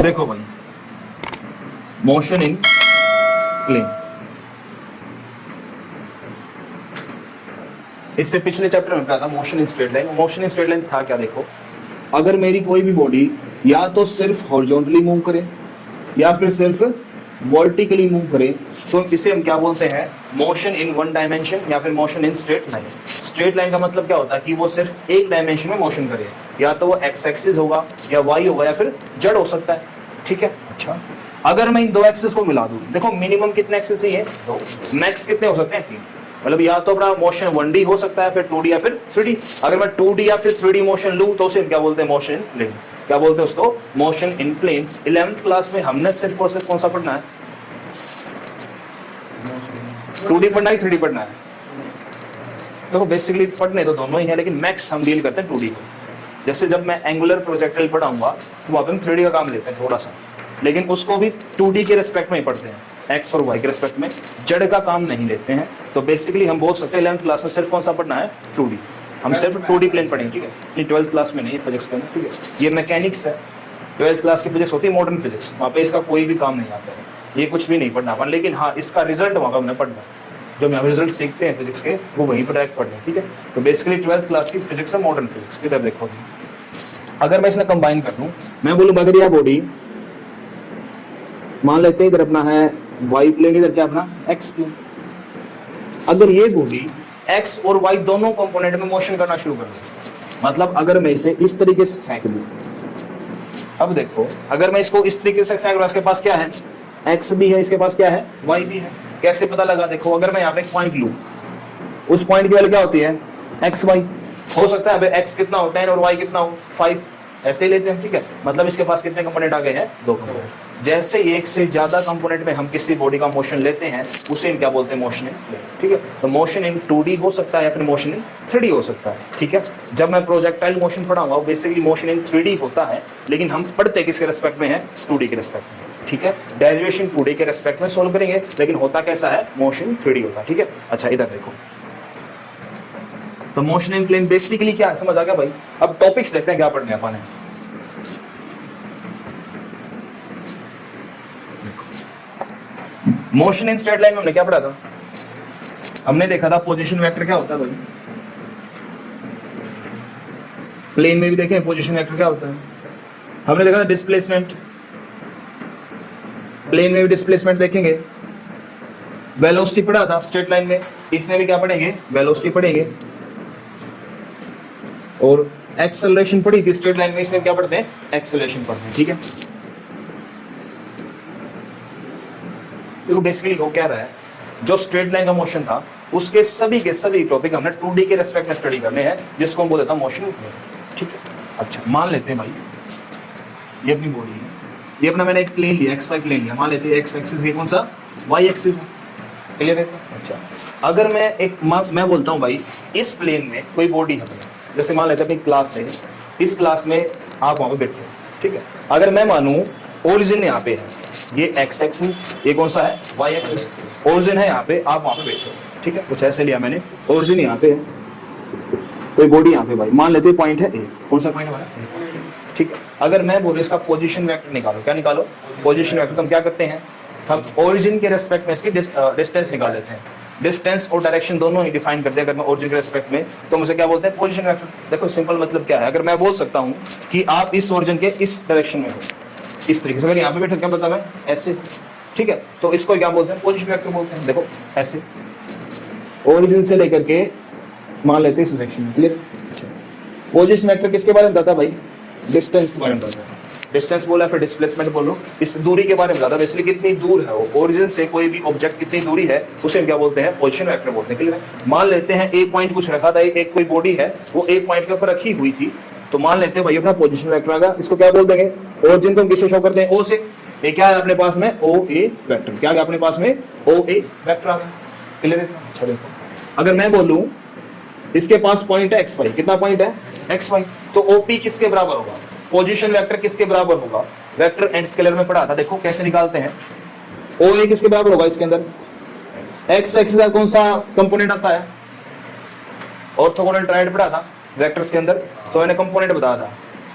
देखो भाई, motion in plane, इससे पिछले चैप्टर में कहा था motion in straight line. Motion in straight line था क्या, देखो अगर मेरी कोई भी बॉडी या तो सिर्फ हॉरिजॉन्टली मूव करे या फिर सिर्फ वर्टिकली मूव करे, तो इसे हम क्या बोलते हैं, मोशन इन वन डायमेंशन या फिर motion in straight line. Straight line का मतलब क्या होता है कि वो सिर्फ एक डायमेंशन में मोशन करे, या तो वो एक्स एक्सिस होगा या वाई होगा या फिर जेड हो सकता है, ठीक है। अच्छा, अगर मैं इन दो एक्सिस को मिला दूं, देखो मिनिमम कितने एक्सिस चाहिए, दो, मैक्स कितने हो सकते हैं, तीन। मतलब या तो अपना मोशन 1D हो सकता है, फिर 2D या फिर 3D। अगर मैं 2D या फिर 3D मोशन लूं तो उसे क्या बोलते हैं, मोशन इन प्लेन। क्या बोलते हैं उसको, motion in plane. 11th class में हमने सिर्फ और सिर्फ कौन सा पढ़ना है, 2D पढ़ना है 3D पढ़ना है। देखो बेसिकली पढ़ने तो दोनों ही है, लेकिन मैक्स हम डील करते हैं 2D को। जैसे जब मैं एंगुलर प्रोजेक्टाइल पढ़ाऊंगा तो वहां पे हम 3D का काम लेते हैं थोड़ा सा, लेकिन उसको भी 2D के रेस्पेक्ट में ही पढ़ते हैं, एक्स और वाई के रेस्पेक्ट में, जेड का काम नहीं लेते हैं। तो बेसिकली हम बोल सकते हैं 11th क्लास में सिर्फ कौन सा पढ़ना है, 2D। हम सिर्फ 2D प्लेन पढ़ेंगे, ठीक है। ये 12th क्लास में नहीं, फिजिक्स का, ठीक है। ये मैकेनिक्स है, 12th क्लास की फिजिक्स होती है मॉडर्न फिजिक्स, वहाँ पे इसका कोई भी काम नहीं आता है, ये कुछ भी नहीं पढ़ना अपन। लेकिन हाँ, इसका रिजल्ट वहाँ पर हमने पढ़ना, जो हम यहाँ रिजल्ट सीखते हैं फिजिक्स के, वो वहीं पर डायरेक्ट पढ़ने, ठीक है। तो बेसिकली 12th क्लास की फिजिक्स है मॉडर्न फिजिक्स। इधर देखो, अगर मैं इसमें कंबाइन कर दूं, मैं बोलूँ अगर यह बॉडी मान लेते हैं इधर अपना है वाई प्लेन, इधर क्या अपना एक्स प्लेन, अगर ये बॉडी एक्स और वाई दोनों कंपोनेंट में मोशन करना शुरू कर दे, मतलब अगर मैं इसे इस तरीके से फेंक दूं, अब देखो अगर मैं इसको इस तरीके से फेंक रहा हूं, इसके पास क्या है, एक्स भी है, इसके पास क्या है, वाई भी है। कैसे पता लगा, देखो अगर मैं यहाँ पे एक पॉइंट लूं, उस पॉइंट की वैल्यू क्या होती है, एक्स वाई। हो सकता है एक्स कितना हो 10 और वाई कितना हो 5, ऐसे ही लेते हैं, ठीक है। मतलब इसके पास कितने कंपोनेंट आ गए हैं, दो कंपोनेंट। जैसे एक से ज्यादा कंपोनेंट में हम किसी बॉडी का मोशन लेते हैं, उसे क्या बोलते हैं, मोशन इन प्लेन, ठीक है। तो मोशन इन 2D हो सकता है या फिर मोशन इन 3D हो सकता है, ठीक है। जब मैं प्रोजेक्टाइल मोशन पढ़ाऊंगा बेसिकली मोशन इन 3D होता है, लेकिन हम पढ़ते किसके रेस्पेक्ट में है, 2D के रेस्पेक्ट में, ठीक है। डेरिवेशन 2D के रेस्पेक्ट में सोल्व करेंगे, लेकिन होता कैसा है, मोशन 3D होता है, ठीक है। अच्छा इधर देखो, तो मोशन इन प्लेन बेसिकली क्या है, समझ आ गया भाई। अब टॉपिक्स देखते हैं क्या पढ़ने अपन है। मोशन इन स्ट्रेट लाइन में हमने क्या पढ़ा था, हमने देखा था पोजीशन वेक्टर क्या होता है भाई, प्लेन में भी देखें पोजीशन वेक्टर क्या होता है। हमने देखा था डिस्प्लेसमेंट, प्लेन में भी डिस्प्लेसमेंट देखेंगे। वेलोसिटी पढ़ा था स्ट्रेट लाइन में, इसमें भी क्या पढ़ेंगे, वेलोसिटी पढ़ेंगे। और एक्सेलरेशन पढ़ी थी स्ट्रेट लाइन में, इसमें क्या पढ़ते हैं, एक्सेलरेशन पढ़ते हैं, ठीक है। देखो बेसिकली वो क्या रहा है, जो स्ट्रेट लाइन का मोशन था उसके सभी के सभी टॉपिक हमने 2D के रेस्पेक्ट में स्टडी करने हैं, जिसको हम बोलते हैं मोशन इन प्लेन, ठीक है। अच्छा मान लेते हैं भाई ये अपनी बॉडी है, ये अपना मैंने एक प्लेन लिया, एक्स वाई प्लेन लिया, मान लेते हैं एक्स एक्सिस ये कौन सा, वाई एक्सिस, क्लियर है। अच्छा अगर मैं बोलता हूँ भाई इस प्लेन में कोई बॉडी है, जैसे मान लेते हैं अपनी क्लास है, इस क्लास में आप वहाँ पे बैठे हो, ठीक है। अगर मैं मानूं ओरिजिन यहाँ पे है, ये एक्स एक्सिस, ये कौन सा है, वाई एक्सिस, ओरिजिन है यहाँ पे, आप वहाँ पे बैठे हो, ठीक है। कुछ ऐसे लिया मैंने, ओरिजिन यहाँ पे है, कोई बॉडी यहाँ पे भाई, मान लेते हैं पॉइंट है ए, कौन सा पॉइंट है, ठीक है। अगर मैं बोलूँ इसका पोजीशन वेक्टर निकालो, क्या निकालो, पोजीशन वेक्टर। हम क्या करते हैं, हम ओरिजिन के रेस्पेक्ट में इसकी डिस्टेंस निकाल लेते हैं, डिस्टेंस और डायरेक्शन दोनों ही डिफाइन करते हैं। अगर मैं ओरिजिन के रेस्पेक्ट में, तो मुझे क्या बोलते हैं, पोजीशन वेक्टर। देखो सिंपल मतलब क्या है, अगर मैं बोल सकता हूँ कि आप इस ओरिजिन के इस डायरेक्शन में हो, इस तरीके से, अगर यहाँ पे बैठे क्या बता मैं ऐसे, ठीक है, तो इसको क्या बोलते हैं, पोजीशन वेक्टर बोलते हैं। देखो ऐसे ओरिजिन से लेकर के मान लेते हैं इस डायरेक्शन में, क्लियर। पोजीशन वेक्टर किसके बारे में बताता भाई, डिस्टेंस के बारे में बताता है। डिस्टेंस बोला फिर डिस्प्लेसमेंट बोलो, इस दूरी के बारे में बताता है, बेसिकली कितनी दूर है वो ओरिजिन से, कोई भी ऑब्जेक्ट कितनी दूरी है उसे क्या बोलते हैं, पोजीशन वेक्टर बोलते हैं, क्लियर। मान लेते हैं एक पॉइंट कुछ रखा था, एक कोई बॉडी है वो एक पॉइंट के ऊपर रखी हुई थी, तो मान लेते हैं भाई अपना पोजीशन वेक्टर आ गया, इसको क्या बोल देंगे, ओरिजिन को हम किससे शो करते हैं, ओ से। ये क्या है अपने पास में, ओ ए वेक्टर, क्या है अपने पास में, ओ ए वेक्टर आ गया, क्लियर है। अच्छा देखो अगर मैं बोलूं इसके पास पॉइंट है एक्स वाई, कितना पॉइंट है, एक्स वाई, तो ओपी किसके बराबर होगा, पोजीशन वेक्टर किसके बराबर होगा, वेक्टर एंड स्केलर में पढ़ा था, देखो कैसे निकालते हैं। ओ ए किसके बराबर होगा, इसके अंदर एक्स एक्सिस का कौन सा कंपोनेंट आता है, ऑर्थोगोनल ट्रायड पढ़ा था वेक्टर्स के अंदर, तो मैंने कंपोनेंट बताया था,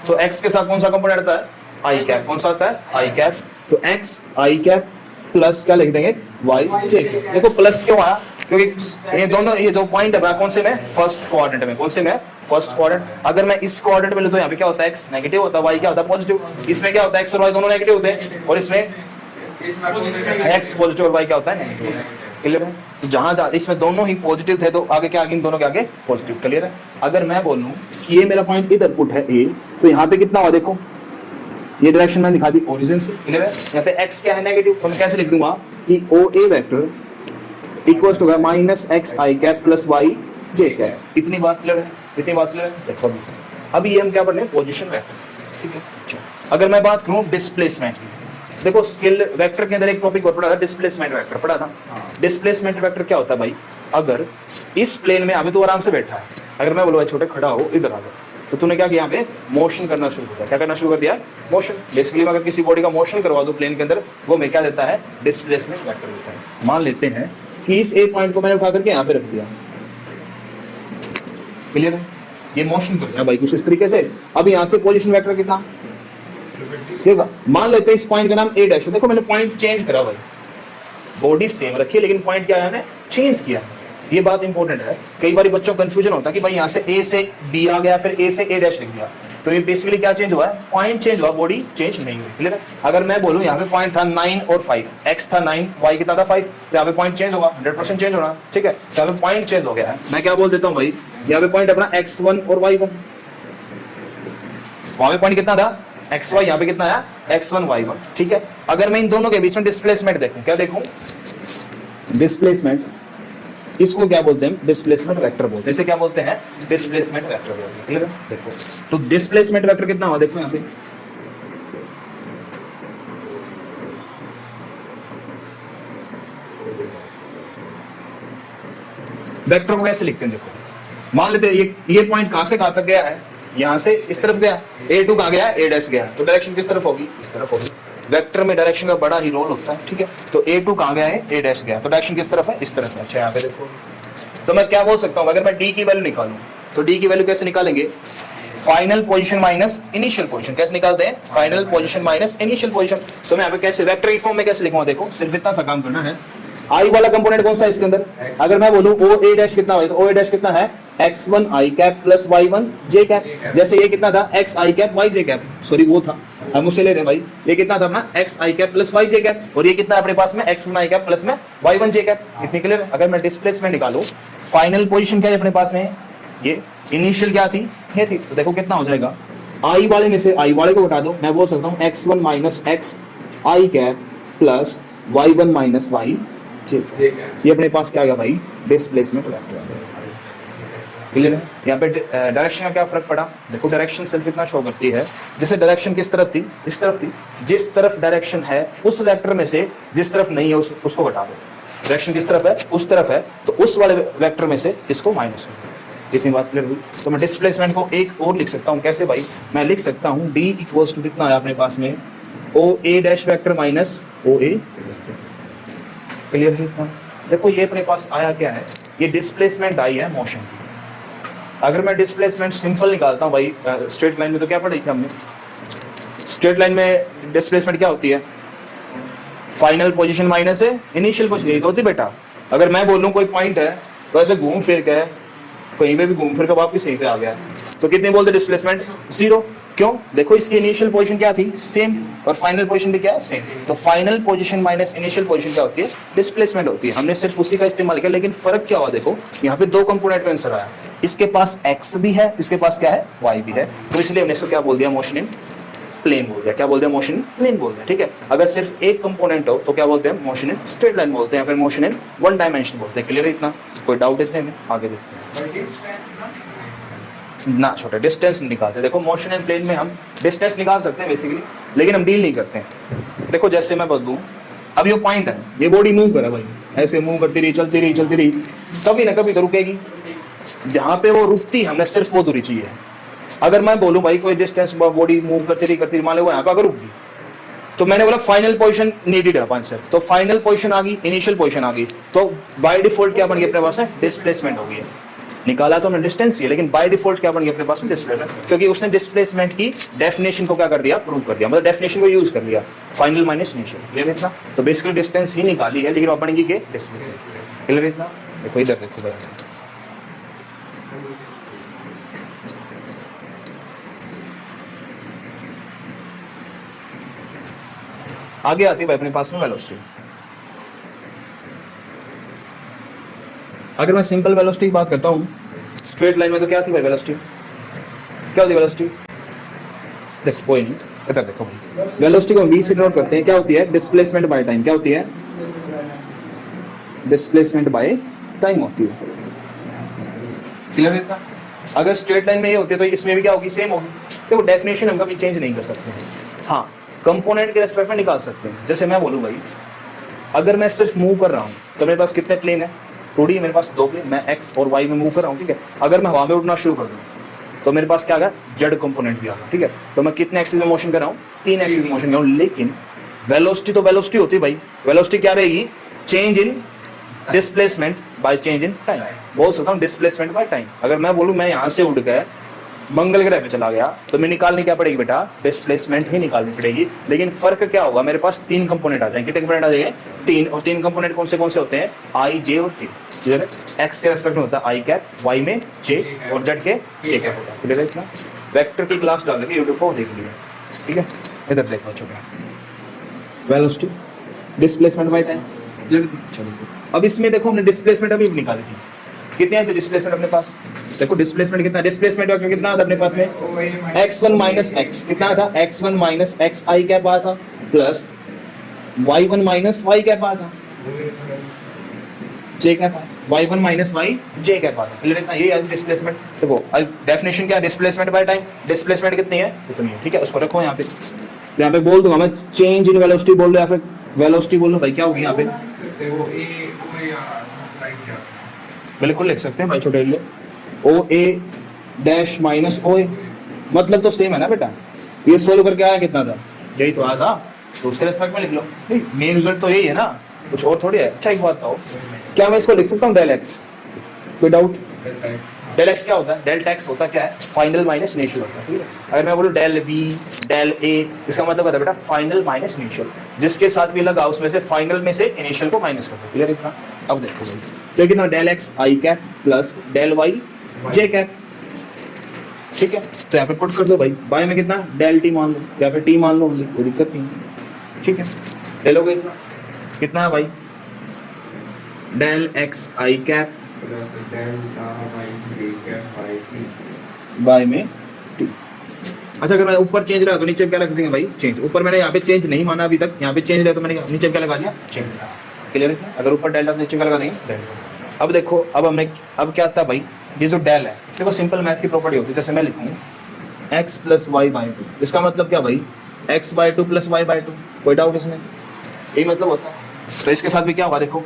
तो एक्स के साथ कौन सा कंपोनेंट आता है, आई कैप, कौन सा होता है आई कैप, तो एक्स आई कैप प्लस क्या लिख देंगे वाई जे कैप। देखो प्लस क्यों आया, क्योंकि ये दोनों ये जो पॉइंट है कौन से में फर्स्ट क्वाड्रेंट में, कौन से में फर्स्ट क्वाड्रेंट। अगर मैं इस क्वाड्रेंट में लूं तो यहाँ पे क्या होता है एक्स नेगेटिव होता है, वाई क्या होता है पॉजिटिव। इसमें क्या होता है एक्स और वाई दोनों नेगेटिव होते हैं, और इसमें एक्स पॉजिटिव और वाई क्या होता है नेगेटिव। क्लियर है, तो जहां इसमें दोनों ही पॉजिटिव थे तो आगे क्या, आगे इन दोनों के आगे पॉजिटिव। क्लियर है, अगर मैं बोलूं कि ये मेरा पॉइंट इधर पुट है ए, तो यहाँ पे कितना हुआ देखो, ये डायरेक्शन मैंने दिखा दी ओरिजिन से। क्लियर है, यहाँ पे x क्या है नेगेटिव, तो मैं कैसे लिख दूंगा कि O A vector equals to minus x I cap plus y j cap. इतनी बात क्लियर है, इतनी बात क्लियर है। देखो अभी ये हम क्या पढ़ रहे हैं पोजीशन वेक्टर, ठीक है। अच्छा, अगर मैं बात करूं डिस्प्लेसमेंट की, देखो स्केल वेक्टर के अंदर एक टॉपिक और पढ़ा था, डिस्प्लेसमेंट वेक्टर पढ़ा था। डिस्प्लेसमेंट वेक्टर क्या होता है भाई, अगर इस प्लेन में अभी तो आराम से बैठा है, अगर मैं बोलूँ छोटे खड़ा हो इधर आ जाओ, तो तूने क्या किया यहाँ पे मोशन करना शुरू कर दिया। क्या करना शुरू कर दिया, मोशन। बेसिकली अगर किसी बॉडी का मोशन करवा दो प्लेन के अंदर, वो मैं क्या देता है डिस्प्लेसमेंट वेक्टर देता है। मान लेते हैं कि इस एक पॉइंट को मैंने उठा करके यहाँ पे रख दिया, क्लियर है, ये मोशन कर दिया भाई कुछ इस तरीके से। अब यहाँ से पोजीशन वेक्टर कितना, ठीक है, मान लेते हैं इस पॉइंट का नाम ए डैश है। देखो मैंने पॉइंट चेंज करा भाई, बॉडी सेम रखी है लेकिन पॉइंट क्या है मैंने चेंज किया। ये बात इंपॉर्टेंट है, कई बार बच्चों को कंफ्यूजन होता है कि भाई यहाँ से ए से बी आ गया, फिर ए से ए डैश लिख दिया, तो ये बेसिकली क्या चेंज हुआ है, पॉइंट चेंज हुआ, बॉडी चेंज नहीं हुई। क्लियर है, अगर मैं बोलूँ यहाँ पे पॉइंट था 9 और 5, एक्स था 9, वाई कितना था 5, तो यहाँ पे पॉइंट चेंज होगा, 100% चेंज होना, ठीक है। तो यहाँ पे पॉइंट चेंज हो गया है, मैं क्या बोल देता हूँ भाई, यहाँ पे पॉइंट अपना x1 और y1, वहां पे पॉइंट कितना था xy, यहाँ पे कितना है x1 y1, ठीक है। अगर मैं इन दोनों के बीच में डिस्प्लेसमेंट देखूं, क्या देखूं, डिस्प्लेसमेंट, इसको क्या बोलते हैं डिस्प्लेसमेंट वेक्टर बोलते हैं, इसे क्या बोलते हैं डिस्प्लेसमेंट वेक्टर बोलते हैं। क्लियर है, देखो तो डिस्प्लेसमेंट वेक्टर कितना हुआ देखो यहाँ पे, वेक्टर को कैसे लिखते हैं देखो, मान लेते हैं ये पॉइंट कहां से कहां तक गया है, यहां से इस तरफ गया, a2 कहां गया, a डैश गया, तो डायरेक्शन किस तरफ होगी, इस तरफ होगी। वेक्टर में डायरेक्शन का बड़ा ही रोल होता है, ठीक है। तो a2 कहां गया है, a डैश गया, तो डायरेक्शन किस तरफ है, इस तरफ है। अच्छा यहाँ पे देखो, तो मैं क्या बोल सकता हूँ, अगर मैं d की वैल्यू निकालूं तो d की वैल्यू कैसे निकालेंगे, final position minus initial position, कैसे निकालते हैं, final position minus initial position. तो मैं यहाँ पे कैसे वेक्टर की फॉर्म में कैसे लिखूंगा, देखो सिर्फ इतना सा काम करना है। आई वाला कंपोनेंट कौन सा है इसके अंदर, अगर मैं बोलूं ओ ए डैश कितना है, तो ओ ए डैश कितना है x1 i cap plus y1 j cap. जैसे ये कितना था x i cap y j cap, sorry वो था, हम उसे ले रहे हैं भाई, ये कितना था अपना x i cap plus y j cap, और ये कितना अपने पास में x1 i कैप प्लस में y1 j कैप। इतनी क्लियर है। अगर मैं डिस्प्लेसमेंट निकालूं, फाइनल पोजीशन क्या है अपने पास में, ये इनिशियल क्या थी, ये थी, तो देखो कितना हो जाएगा, i वाले में से i वाले को हटा दो, मैं बोल सकता हूँ x1 minus x i cap plus y1 minus y j। ये अपने पास क्या आ गया भाई डिस्प्लेसमेंट वेक्टर आ गया। क्लियर है, यहाँ पे डायरेक्शन का क्या फर्क पड़ा, देखो डायरेक्शन सिर्फ इतना शो करती है, जैसे डायरेक्शन किस तरफ थी, इस तरफ थी, जिस तरफ डायरेक्शन है उस वेक्टर में से जिस तरफ नहीं है उसको हटा दो, डायरेक्शन किस तरफ है, उस तरफ है, तो उस वाले वेक्टर में से इसको माइनस कर। इतनी बात क्लियर हुई। तो मैं डिस्प्लेसमेंट को एक और लिख सकता हूँ, कैसे भाई, मैं लिख सकता हूँ d इक्वल्स टू कितना है अपने पास में ओ ए डैश वेक्टर माइनस ओ ए। क्लियर है, देखो ये अपने पास आया क्या है, ये डिस्प्लेसमेंट आई है मोशन की। अगर मैं डिस्प्लेसमेंट सिंपल निकालता हूँ भाई, स्ट्रेट लाइन में तो क्या पढ़ी थी हमने, स्ट्रेट लाइन में डिस्प्लेसमेंट क्या होती है, फाइनल पोजीशन माइनस है इनिशियल पोजीशन, यही तो होती बेटा। अगर मैं बोलूँ कोई पॉइंट है तो ऐसे घूम फिर के कहीं पे भी घूम फिर के वापस यहीं पे आ गया, तो कितने बोलते डिस्प्लेसमेंट, 0। क्यों, देखो इसकी इनिशियल पोजीशन क्या थी, सेम, और फाइनल पोजीशन भी क्या है, सेम। तो final position minus initial position क्या होती है, डिस्प्लेसमेंट होती है। हमने सिर्फ उसी का इस्तेमाल किया, लेकिन फर्क क्या हुआ, देखो यहाँ पे दो कंपोनेंट में आंसर आया, इसके पास x भी है, इसके पास क्या है y भी है, तो इसलिए हमने इसको क्या बोल दिया, मोशन इन प्लेन बोल दिया। क्या बोल दिया, मोशन इन प्लेन बोल दिया, ठीक है। अगर सिर्फ एक कंपोनेंट हो तो क्या बोलते हैं, मोशन इन स्ट्रेट लाइन बोलते हैं, फिर मोशन इन वन डायमेंशन बोलते हैं। क्लियर है इतना, कोई डाउट इसमें में, आगे देखते हैं ना। छोटे डिस्टेंस निकालते हैं, देखो मोशन इन प्लेन में हम डिस्टेंस निकाल सकते हैं बेसिकली, लेकिन हम डील नहीं करते हैं। देखो जैसे मैं बदलूं, अब ये पॉइंट है, ये बॉडी मूव कर रहा है भाई, ऐसे मूव करती रही, चलती रही, चलती रही, कभी ना कभी तो रुकेगी, जहां पे वो रुकती है हमें सिर्फ वो दूरी चाहिए। अगर मैं बोलूं भाई कोई डिस्टेंस बॉडी मूव करती रही, मान लो वो यहाँ पे अगर रुक गई, तो मैंने बोला फाइनल पोजीशन नीडेड है अपन सिर्फ, तो फाइनल पोजीशन आ गई, इनिशियल पोजीशन आ गई, तो बाय डिफॉल्ट क्या बन गया अपने पास है, डिस्प्लेसमेंट हो गई है। निकाला तो हमने डिस्टेंस ही, लेकिन बाय डिफॉल्ट क्या बन गया अपने पास में डिस्प्लेसमेंट, क्योंकि उसने डिस्प्लेसमेंट की डेफिनेशन को क्या कर दिया, प्रूव कर दिया, मतलब डेफिनेशन को यूज कर लिया, फाइनल माइनस इनिशियल। क्लियर इतना? तो बेसिकली डिस्टेंस ही निकाली है, लेकिन बनेगी के डिस्प्लेसमेंट। क्लियर इतना? देखो इधर देखो भाई, आगे आती है भाई अपने पास में वेलोसिटी। अगर मैं सिंपल वेलोसिटी की बात करता हूँ, स्ट्रेट लाइन में तो क्या थी भाई वेलोसिटी, क्या होती है वेलोसिटी, देखो कोई नहीं, इधर देखो भाई, वेलोसिटी को हम v से डिनोट करते हैं, क्या होती है, डिस्प्लेसमेंट बाय टाइम। क्या होती है, डिस्प्लेसमेंट बाय टाइम होती है। क्लियर है इतना? अगर स्ट्रेट लाइन में ये होती है तो इसमें भी क्या होगी, सेम होगी। तो डेफिनेशन हम कभी चेंज नहीं कर सकते। हाँ, कंपोनेंट के रेस्पेक्ट में निकाल सकते हैं। जैसे मैं बोलूँ भाई, अगर मैं सिर्फ मूव कर रहा हूँ तो मेरे पास कितने प्लेन है, 2D मेरे पास 2 प्लेन, मैं एक्स और वाई में मूव कर रहा हूँ, ठीक है। अगर मैं हवा में उड़ना शुरू कर दूँ तो मेरे पास क्या आ गया, जेड कंपोनेंट भी आ गया, ठीक है। तो मैं कितने एक्सिस में मोशन कर रहा हूँ, 3 एक्सिस में मोशन कर रहा हूँ। लेकिन वेलोसिटी तो वेलोसिटी होती है भाई, वेलोसिटी क्या रहेगी, change in displacement by change in time. बोल सकता हूँ डिस्प्लेसमेंट बाय टाइम। अगर मैं बोलूँ मैं यहाँ से उड़ गया मंगल ग्रह पे चला गया तो मैं निकालनी क्या पड़ेगी बेटा, डिस्प्लेसमेंट ही निकालनी पड़ेगी। लेकिन फर्क क्या होगा, मेरे पास 3 कंपोनेंट आ जाएंगे। कितने कंपोनेंट आ जाएंगे, 3। और 3 कंपोनेंट कौन से होते हैं, आई, जे और टी। क्लियर है? एक्स के रेस्पेक्ट में होता है आई कैप, वाई में जे और जेड के के कैप होता है। क्लियर है इतना? वेक्टर की क्लास डाल देंगे यूट्यूब को, देख लीजिए, ठीक है। इधर देखो छोटे, वेलोसिटी डिस्प्लेसमेंट बाय टाइम। चलो अब इसमें देखो हमने डिस्प्लेसमेंट अभी निकाली थी, कितने हैं तो डिस्प्लेसमेंट अपने पास, देखो डिस्प्लेसमेंट कितना, डिस्प्लेसमेंट वेक्टर कितना था अपने पास में, x1 माइनस x कितना था, x1 minus x i cap आ था plus y1 minus y cap आ था, j कैप आ, y1 minus y j cap आ था। क्लियर है? ये आज डिस्प्लेसमेंट। देखो डेफिनेशन क्या है, डिस्प्लेसमेंट बाय टाइम। डिस्प्लेसमेंट कितनी है, इतनी है, ठीक है। उसको रखो यहाँ पे, यहाँ पे बोल दूंगा मैं चेंज इन वेलोसिटी बोल लो या फिर वेलोसिटी बोल लो भाई, क्या होगी यहाँ पे, बिल्कुल लिख सकते हैं भाई छोटे लिए, ओ ए डैश माइनस ओ ए, मतलब तो सेम है ना बेटा। ये सोल्व करके आया कितना था, यही तो आया था, तो उसके रेस्पेक्ट में लिख लो। नहीं, मेन रिजल्ट तो यही है ना, कुछ और थोड़ी है। अच्छा एक बात बताओ, क्या मैं इसको लिख सकता हूँ डेल एक्स, कोई डाउट? डेल एक्स क्या होता है, डेल्टा एक्स होता क्या है, फाइनल माइनस इनिशियल होता है, ठीक है। अगर मैं बोलूँ डेल वी डेल ए, इसका मतलब होता है बेटा फाइनल माइनस इनिशियल, जिसके साथ भी लगा उसमें से फाइनल में से इनिशियल को माइनस कर दो। क्लियर इतना? अब देखो तो कितना, डेल एक्स आई cap plus del y j cap, ठीक है। तो यहाँ पे पुट कर दो भाई, बाय में कितना, डेल टी मान लो या फिर टी मान लो, कोई दिक्कत नहीं, ठीक है। ले लोगे इतना, कितना है भाई, del x I cap by में टी। अच्छा अगर मैं ऊपर चेंज रहा तो नीचे क्या रख देंगे भाई, चेंज। ऊपर मैंने यहाँ पे चेंज नहीं माना अभी तक, यहाँ पे चेंज रहा तो मैंने नीचे क्या लगा दिया, चेंज। क्लियर है? अगर ऊपर डेल्टा तो नीचे क्या लगा देंगे, डेल्टा। अब देखो, अब क्या था भाई, ये जो डेल है देखो सिंपल मैथ की प्रॉपर्टी होती है। जैसे मैं लिखूँ x plus y by two, इसका मतलब क्या भाई, x by two plus y by two, कोई डाउट इसमें, यही मतलब होता है। तो इसके साथ भी क्या होगा देखो,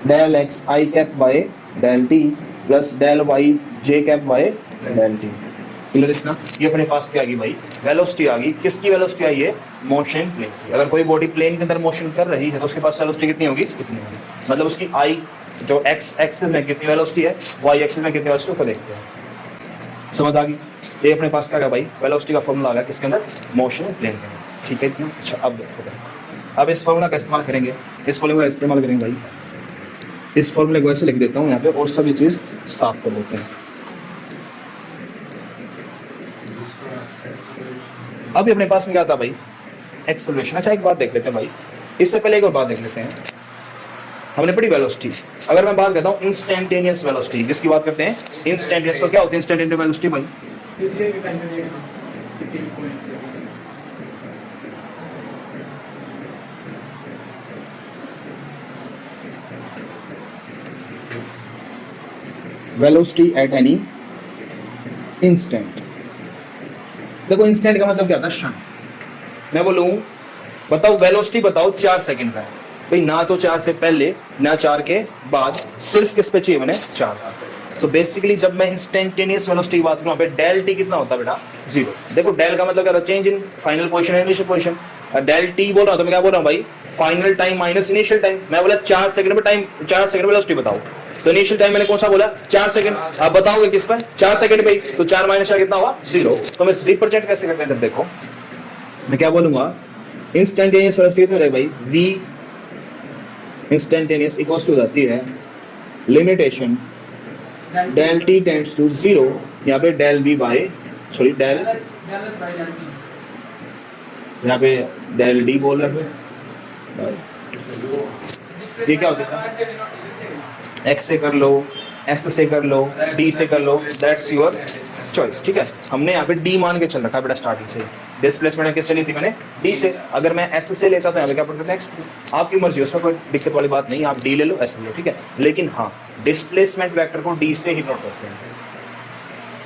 del x I cap by del t plus del y j cap by del t. Clear इतना? ये अपने पास क्या आ गई भाई, वेलोसिटी आ गई। किसकी वेलोसिटी आई है, मोशन प्लेन की। अगर कोई बॉडी प्लेन के अंदर मोशन कर रही है तो उसके पास वेलोसिटी कितनी होगी, कितनी होगी, मतलब उसकी आई जो एक्स एक्सिस में कितनी वेलोसिटी है, वाई एक्सिस में कितनी वेलोसिटी, उसको देखते हैं। समझ आ गई? ये अपने पास क्या है भाई, वेलोसिटी का फॉर्मूला आ गया किसके अंदर, मोशन प्लेन के अंदर, ठीक है इतना। अच्छा अब देखो, अब इस फॉर्मूला का इस्तेमाल करेंगे, इस फॉर्मूला का इस्तेमाल करेंगे भाई। इस फॉर्मूले को ऐसे लिख देता हूँ यहाँ पे और सभी चीज़ साफ कर देते हैं। अभी अपने पास में क्या था भाई, एक्सेलरेशन। अच्छा एक बात देख लेते हैं भाई, इससे पहले एक और बात देख लेते हैं। हमने पढ़ी वेलोसिटी, अगर मैं बात करता हूँ इंस्टेंटेनियस वेलोसिटी, जिसकी बात करते हैं इंस्टेंटेनियस, तो क्या होती है इंस्टेंटेनियस वेलोसिटी भाई, वेलोसिटी एट एनी इंस्टेंट। देखो इंस्टेंट का मतलब क्या था, क्षण। मैं बोलूँ बताओ वेलोसिटी बताओ 4 सेकंड का है भाई, ना तो 4 से पहले ना 4 के बाद, सिर्फ किस पे चाहिए मैंने, 4। तो बेसिकली जब मैं इंस्टेंटेनियस वेलोसिटी की बात करूँ पे डेल टी कितना होता है बेटा, 0। देखो डेल का मतलब क्या था, change in final position and initial position. Del t बोल रहा हूँ तो मैं क्या बोल रहा हूँ भाई, final time minus initial time. मैं बोला 4 सेकंड में टाइम, 4 सेकंड में वेलोसिटी बताओ, तो इनिशियल टाइम मैंने कौन सा बोला 4 सेकंड। आप बताओगे किस पर 4 सेकंड पे, तो 4 माइनस 4 कितना हुआ 0। तो मैं रिप्रेजेंट कैसे करते हैं, देखो मैं क्या बोलूंगा, इंस्टेंटेनियस वेलोसिटी कितनी हो भाई v इंस्टेंटेनियस इक्वल्स टू जाती है limitation del t tends to 0, यहाँ पे del v by sorry del यहाँ पे डेल d बोल रहे हैं, ये क्या होता है x से कर लो, s से कर लो, d से कर लो, दैट्स योर चॉइस। ठीक है, हमने यहाँ पे d मान के चल रखा है बेटा स्टार्टिंग से। डिस्प्लेसमेंट किससे ली थी मैंने d से, अगर मैं s से लेता तो यहाँ पे क्या पड़ता है x। आपकी मर्जी, उसमें कोई दिक्कत वाली बात नहीं, आप d ले लो s ले लो, ठीक है। लेकिन हाँ डिस्प्लेसमेंट वेक्टर को d से ही नोट करते हैं।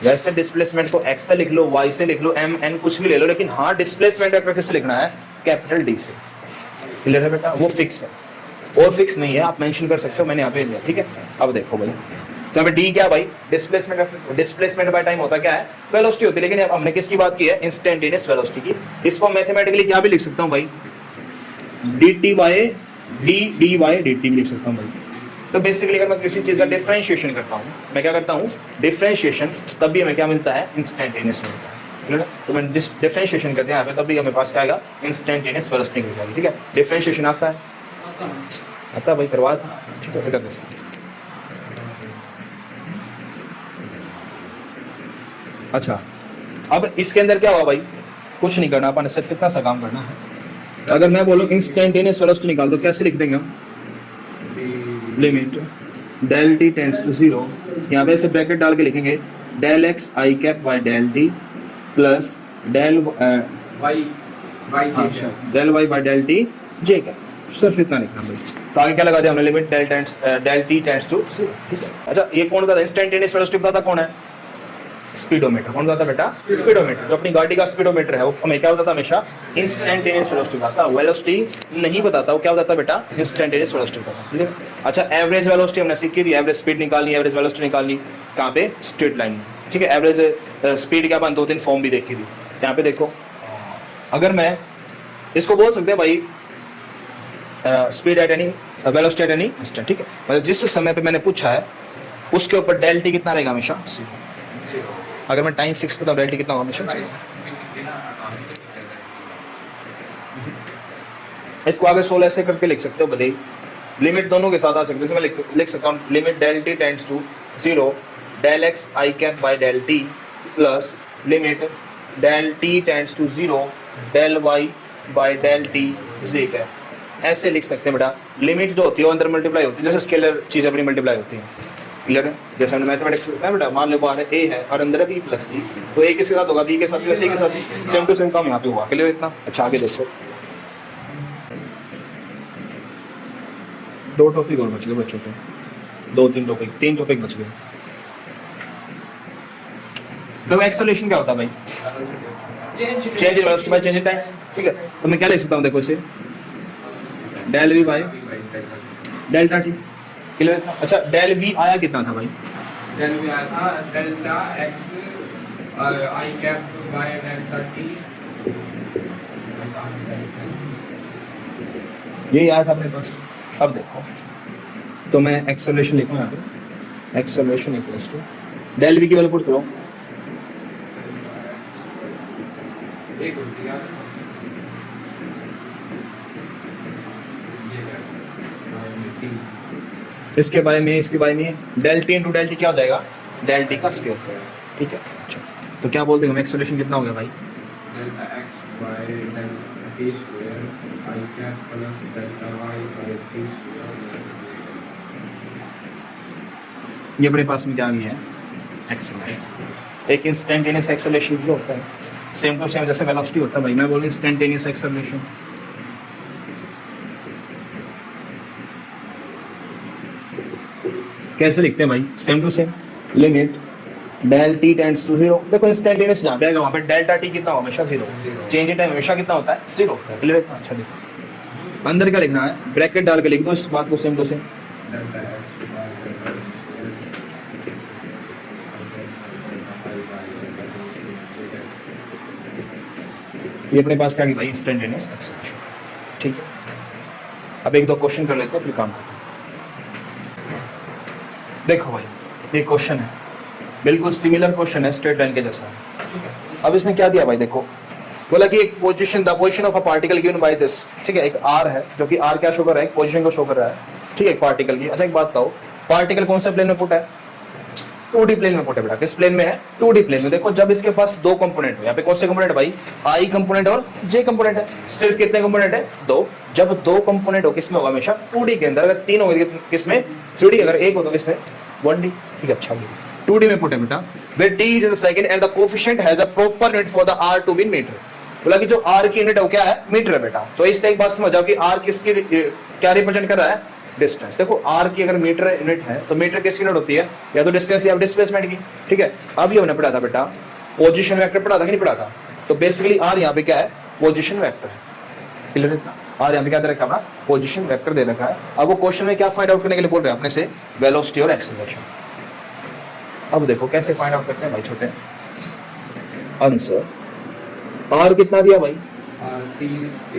वैसे डिस्प्लेसमेंट को x से लिख लो, y से लिख लो, m n कुछ भी ले लो, लेकिन हाँ डिस्प्लेसमेंट वेक्टर किससे लिखना है कैपिटल D से। क्लियर है बेटा, वो फिक्स है और फिक्स नहीं है, आप मेंशन कर सकते हो, मैंने यहाँ पे लिया। ठीक है, अब देखो भाई, तो हमें डी क्या भाई डिस्प्लेसमेंट बाय टाइम होता क्या है वेलोसिटी होती है, लेकिन अब हमने किसकी बात की है इंस्टेंटेनियस वेलोसिटी की। इसको मैथमेटिकली क्या भी लिख सकता हूँ भाई dt बाय dt भी लिख सकता हूँ भाई। तो बेसिकली अगर मैं किसी चीज का डिफरेंशिएशन करता हूँ, मैं क्या करता हूँ डिफरेंशिएशन, तब भी हमें क्या मिलता है इंस्टेंटेनियस मिलता है। तो मैं डिफरेंशिएशन करते हैं यहाँ पे, तब भी हमें पास क्या आएगा इंस्टेंटेनियस वेलोसिटी मिल जाएगी। ठीक है, डिफरेंशिएशन आता है भाई, करवा। ठीक है, कर दे। अच्छा, अब इसके अंदर क्या हुआ भाई, कुछ नहीं करना अपन, सिर्फ इतना सा काम करना है। अगर मैं बोलूँ इंस्टेंटेनियस वेलोसिटी निकाल दो, कैसे लिख देंगे हम, limit del t tends to 0, यहाँ पे ऐसे ब्रैकेट डाल के लिखेंगे del x I cap by del t plus del y by del t j cap, सिर्फ इतना लिखना भाई। तो आगे क्या लगा दिया हमने, limit del t tends to 0। ठीक है, अच्छा ये कौन था इंस्टेंटेनियस वेलोसिटी, पता था कौन है, स्पीडोमीटर। कौन था बेटा स्पीडोमीटर, जो अपनी गाड़ी का स्पीडोमीटर है वो हमें क्या बताता हमेशा इंस्टेंटेनियस वेलोसिटी बताता, वेलोसिटी नहीं बताता, वो क्या बताता बेटा इंस्टेंटेनियस वेलोसिटी बताता। अच्छा, एवरेज वेलोसिटी हमने सीखी थी, एवरेज स्पीड निकालनी, एवरेज वेलोसिटी निकालनी कहाँ पे स्ट्रेट लाइन में। ठीक है, एवरेज स्पीड क्या अपन 2-3 फॉर्म भी देखी थी। यहाँ पे देखो, अगर मैं इसको बोल सकते हैं भाई speed at any velocity at any instant. ठीक है, मतलब जिस समय पे मैंने पूछा है उसके ऊपर डेल टी कितना रहेगा हमेशा, अगर मैं टाइम फिक्स करता हूँ डेल टी कितना होगा हमेशा। इसको आगे 16 ऐसे करके लिख सकते हो, भले ही लिमिट दोनों के साथ आ सकते हैं। मैं लिख सकता हूँ limit del t tends to 0 del x I cap by del t plus limit del t tends to 0 del y by del t j cap. ऐसे लिख सकते हैं बेटा, लिमिट जो होती है वो अंदर मल्टीप्लाई होती है, जैसे स्केलर चीज़ अपनी मल्टीप्लाई होती है। क्लियर है, जैसे हमने मैथमेटिक्स है बेटा, मान लो बाहर ए है और अंदर है बी प्लस सी, तो ए किसके साथ होगा बी के साथ, वैसे के साथ सेम टू सेम काम यहाँ पे हुआ। क्लियर इतना। अच्छा आगे देखो, 2 टॉपिक और बच गए बच्चों के, 2-3 टॉपिक, 3 टॉपिक बच गए। तो एक्सेलरेशन क्या होता है भाई, change in velocity by change in time. ठीक है, तो मैं क्या लिख सकता हूँ देखो इसे del v by delta t. Clear. अच्छा, डेल वी आया कितना था भाई, डेल वी आया था delta x I cap by delta t, यही आया था अपने पास। अब देखो, तो मैं एक्सेलरेशन लिखूँ यहाँ पे, acceleration equals to del v की वैल्यू पुट करो, एक होती है इसके बारे में del t into del t क्या हो जाएगा, डेल टी का स्क्वायर। ठीक है, अच्छा तो क्या बोलते हैं हम, एक्सेलरेशन कितना हो गया भाई, delta x by delta t square i cap plus delta y by t square. ये अपने पास में क्या आ गया है एक्सेलरेशन। एक इंस्टेंटेनियस एक्सेलरेशन भी होता है, सेम टू सेम जैसे वेलोसिटी होता है भाई, मैं बोलूँ इंस्टेंटेनियस एक्सेलरेशन। कैसे लिखते हैं भाई, same to same limit del t tends to 0। देखो इंस्टेंटेनियस जहाँ पे आएगा वहाँ पे डेल्टा टी कितना होगा हमेशा 0, चेंज इन टाइम हमेशा कितना होता है 0। क्लियर। अच्छा देखो अंदर क्या लिखना है, ब्रैकेट डाल के लिख दो इस बात को same to same, delta x by delta ये अपने पास क्या भाई इंस्टेंटेनियस एक्सेलरेशन। ठीक है, अब 1-2 क्वेश्चन कर लेते हैं फिर काम करते हैं। देखो भाई ये क्वेश्चन है, बिल्कुल सिमिलर क्वेश्चन है स्ट्रेट लाइन के जैसा। अब इसने क्या दिया भाई, देखो बोला कि एक position, the position of a particle given by this, ठीक है, एक आर है जो कि आर क्या शो कर रहा है, एक पोजीशन को शो कर रहा है, ठीक है, एक पार्टिकल की। अच्छा एक बात बताओ, पार्टिकल कौन सा प्लेन में पुट है, 2D प्लेन में पुट है बेटा। किस प्लेन में है, 2D प्लेन में। देखो जब इसके पास दो कंपोनेंट हो, यहाँ पे कौन से कंपोनेंट है भाई, आई कंपोनेंट और जे कंपोनेंट है। सिर्फ कितने कंपोनेंट है, दो। जब दो कंपोनेंट हो किसमें होगा, हमेशा 2D के अंदर। अगर तीन हो किसमें, 3D। अगर एक हो तो किसमें, 1D। ठीक है, अच्छा 2D में पुट है बेटा। where t is in the second and the coefficient has a proper unit for the r to be in meter। बोला कि जो r की यूनिट है वो क्या है, मीटर है बेटा। तो इस एक बात समझ जाओ कि r किसकी क्या रिप्रेजेंट कर रहा है, डिस्टेंस। देखो r की अगर मीटर यूनिट है तो मीटर किसकी यूनिट होती है, या तो डिस्टेंस या डिस्प्लेसमेंट की। ठीक है, अब ये हमने पढ़ा था बेटा, पोजीशन वेक्टर पढ़ा था कि नहीं पढ़ा था। तो बेसिकली r यहाँ पे क्या है, पोजीशन वेक्टर है। क्लियर है, r यहाँ पे क्या दे रखा है, अपना पोजीशन वेक्टर दे रखा है। अब वो क्वेश्चन में क्या फाइंड आउट करने के लिए बोल रहे हैं अपने से, वेलोसिटी और एक्सेलरेशन। अब देखो कैसे फाइंड आउट करते हैं भाई छोटे। आंसर r कितना दिया भाई,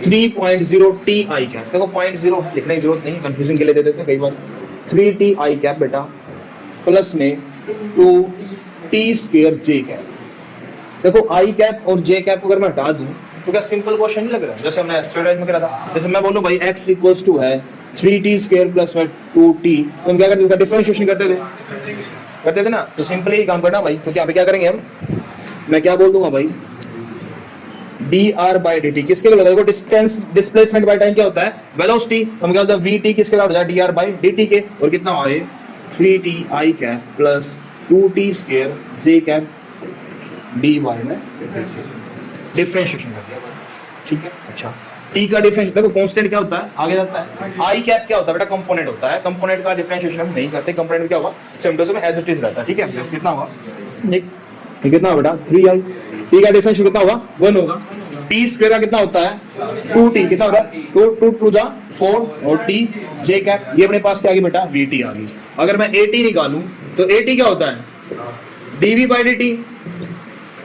3.0 ti कैप। देखो 0.0 है, लिखने की जरूरत नहीं, कंफ्यूजन के लिए दे देते हैं कई बार। 3 ti कैप बेटा प्लस में 2 t स्क्वायर j कैप। देखो i कैप और j कैप अगर मैं हटा दूं तो क्या सिंपल क्वेश्चन नहीं लग रहा है, जैसे हमने स्टूडेंट में करा था। जैसे मैं बोलूं भाई x इक्वल्स टू है 3t स्क्वायर प्लस में 2t, तो हम क्या करते थे, डिफरेंशिएशन करते थे ना। तो सिंपली ही काम करना भाई। तो यहाँ पे क्या करेंगे हम, मैं क्या बोल दूंगा भाई, dr by dt किसके बराबर, देखो डिस्टेंस डिस्प्लेसमेंट बाय टाइम क्या होता है, वेलोसिटी। तो हम क्या होता है, vt किसके बराबर हो जाए, dr by dt के। और कितना हुआ ये 3t i cap plus 2t square j cap dy में डिफरेंशिएशन कर दिया। ठीक है, अच्छा t का डिफरेंशिएशन, देखो कांस्टेंट क्या होता है, आगे जाता है। i कैप क्या होता है बेटा, कंपोनेंट होता है। कंपोनेंट का डिफरेंशिएशन हम नहीं करते, कंपोनेंट क्या होगा, same to same as it is रहता है। ठीक है, कितना होगा, ये कितना होगा बेटा 3i। t का डिफरेंशिएशन कितना होगा, 1 होगा। t स्क्वायर का कितना होता है 2t, कितना होगा 2 2 जा 4 और t j कैप। ये अपने पास क्या आ गई बेटा, vt आ गई। अगर मैं at निकालूं तो at क्या होता है, dv by dt।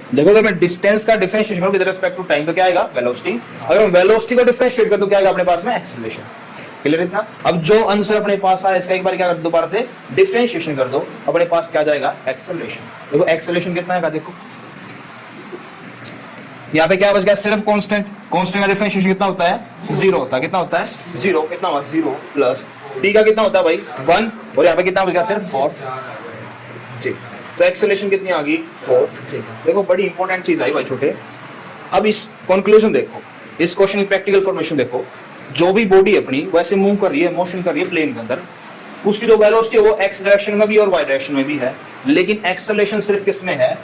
देखो अगर मैं डिस्टेंस का डिफरेंशिएशन करूं विद रिस्पेक्ट टू टाइम तो क्या आएगा, वेलोसिटी। अगर मैं वेलोसिटी का डिफरेंशिएट करूं तो क्या आएगा अपने पास में, एक्सेलरेशन। क्लियर इतना। अब जो आंसर अपने पास आया इसका एक बार क्या कर दो, दोबारा से डिफरेंशिएशन कर दो, अपने पास क्या जाएगा, एक्सेलरेशन। देखो एक्सेलरेशन कितना आएगा, देखो यहाँ पे क्या बच गया, सिर्फ कांस्टेंट। कांस्टेंट का डिफरेंशिएशन कितना होता है, 0 होता है। कितना होता है, 0। कितना हुआ 0 प्लस t का कितना होता है भाई 1, और यहाँ पे कितना बच गया, सिर्फ 4। ठीक, तो एक्सेलरेशन कितनी आ गई, 4। ठीक, देखो बड़ी इंपॉर्टेंट चीज आई भाई छोटे। अब इस कंक्लूजन देखो, इस क्वेश्चन की प्रैक्टिकल फॉर्मेशन देखो। जो भी बॉडी अपनी वैसे मूव कर रही है, मोशन कर रही है प्लेन के अंदर, उसकी जो वेलोसिटी है वो एक्स डायरेक्शन में भी और वाई डायरेक्शन में भी है, लेकिन एक्सेलरेशन सिर्फ किस में है,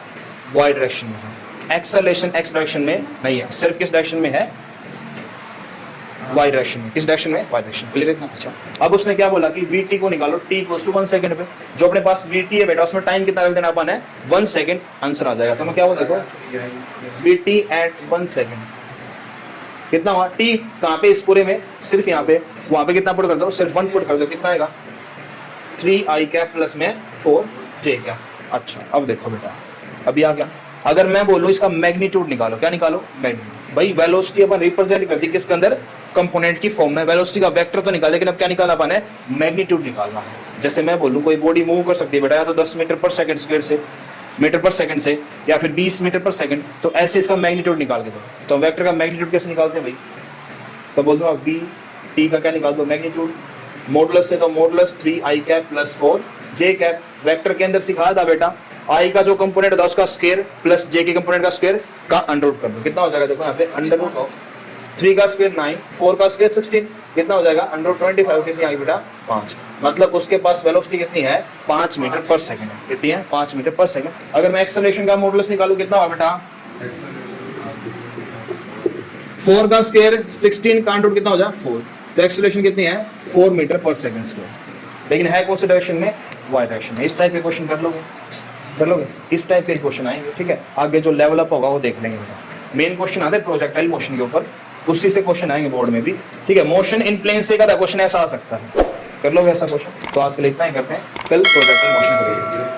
वाई डायरेक्शन में है। एक्सेलरेशन एक्स डायरेक्शन में नहीं है, सिर्फ किस डायरेक्शन में है, वाई डायरेक्शन में। किस डायरेक्शन में, वाई डायरेक्शन। क्लियर है, अच्छा। अब उसने क्या बोला कि vt को निकालो t इक्वल्स टू 1 सेकंड पे। जो अपने पास vt है बेटा उसमें टाइम कितना देना अपन है, 1 सेकंड। आंसर आ जाएगा। तो मैं क्या बोल, देखो vt एट 1 सेकंड कितना हुआ, t कहाँ पे, इस पूरे में सिर्फ यहाँ पे, वहां पे कितना पुट कर दो, सिर्फ 1 पुट कर दो, कितना आएगा 3i कैप प्लस में 4j कैप। अच्छा अब देखो बेटा, अभी आ गया। अगर मैं बोलूं इसका मैग्नीट्यूड निकालो, क्या निकालो, मैग्नीट्यूड। भाई वेलोसिटी अपन रिप्रेजेंट करती है किसके अंदर, कंपोनेंट की फॉर्म में। वेलोसिटी का वेक्टर तो निकाल, लेकिन अब क्या निकालना अपन है, मैग्नीट्यूड निकालना है। जैसे मैं बोलूं कोई बॉडी मूव कर सकती है बेटा, या तो 10 मीटर पर सेकंड स्क्वायर से, मीटर पर सेकंड से, या फिर 20 मीटर पर सेकंड, तो ऐसे इसका मैग्नीट्यूड निकाल के दो। तो वेक्टर का मैग्नीट्यूड कैसे निकालते हैं भाई, तो बोल दो आप v t का क्या निकाल दो, मैग्नीट्यूड। मॉडुलस से तो modulus 3i cap plus 4j cap. Vector के अंदर सिखाया था बेटा, i का जो कंपोनेंट था उसका स्क्वायर प्लस j के कंपोनेंट का स्क्वायर का अंडर रूट कर दो। कितना हो जाएगा, देखो यहाँ पे अंडर रूट ऑफ 3 का स्क्वायर 9, 4 का स्क्वायर 16, कितना हो जाएगा अंडर रूट 25। कितनी आई बेटा, 5। मतलब उसके पास वेलोसिटी कितनी है, 5 मीटर पर सेकंड है। कितनी है, 5 मीटर पर सेकंड। अगर मैं एक्सेलरेशन का मॉडुलस निकालूं कितना हुआ बेटा, 4 का स्क्वायर 16 का अंडर रूट कितना हो जाए 4। तो एक्सेलरेशन कितनी है, 4 मीटर पर सेकंड स्क्वायर। लेकिन है कौन सी डायरेक्शन में, वाई डायरेक्शन में। इस टाइप के क्वेश्चन कर लोगे, इस टाइप के क्वेश्चन आएंगे। ठीक है, आगे जो लेवल अप होगा वो देख लेंगे बेटा। मेन क्वेश्चन आते हैं प्रोजेक्टाइल मोशन के ऊपर, उसी से क्वेश्चन आएंगे बोर्ड में भी। ठीक है, मोशन इन प्लेन से का क्वेश्चन ऐसा आ सकता है, कर लोगे ऐसा क्वेश्चन। तो आज के लिए इतना ही करते हैं, कल प्रोजेक्टाइल मोशन करेंगे।